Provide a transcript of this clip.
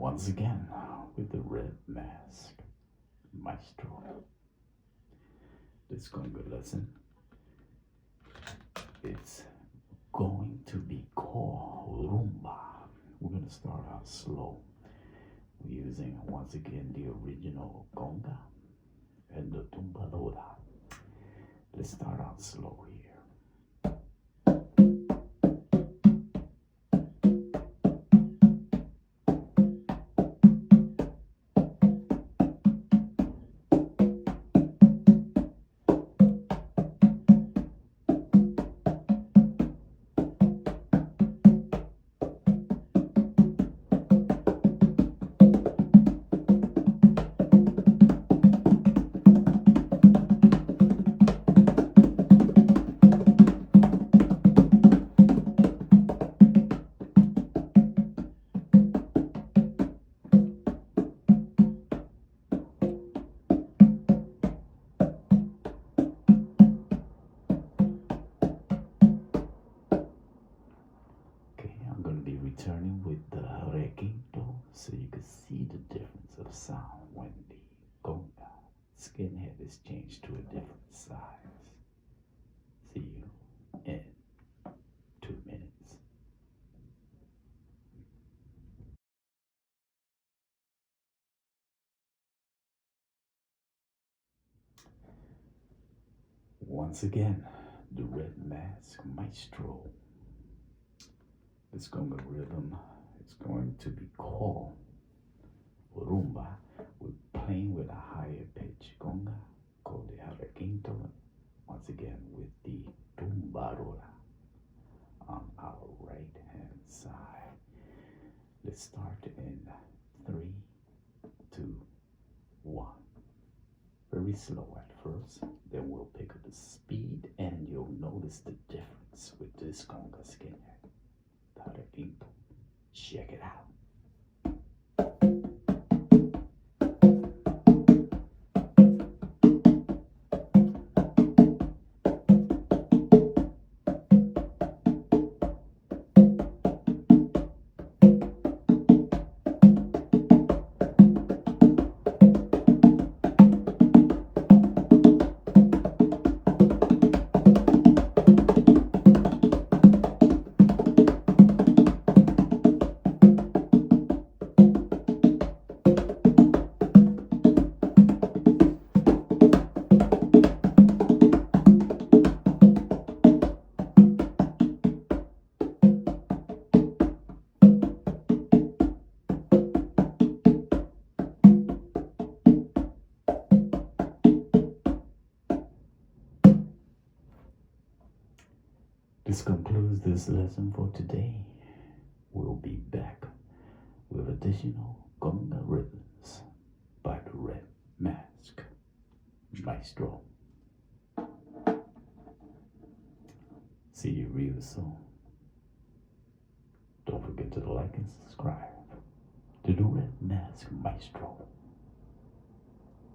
once again with the Red Mask Maestro. This conga lesson, it's going to be called Rumba. We're going to start out slow. We're using once again the original conga and the tumbadora. Let's start out slow here. Returning with the Requinto so you can see the difference of sound when the conga skinhead is changed to a different size. See you in 2 minutes. Once again, the Red Mask Maestro. This conga rhythm is going to be called Rumba. We're playing with a higher pitch conga called the Requinto. Once again with the tumbadora on our right hand side. Let's start in 3, 2, 1. Very slow at first, then we'll pick up the speed and you'll notice the difference with this conga skinhead. Requinto. Check it out. This concludes this lesson for today. We'll be back with additional conga rhythms by the Red Mask Maestro. See you real soon. Don't forget to like and subscribe to the Red Mask Maestro.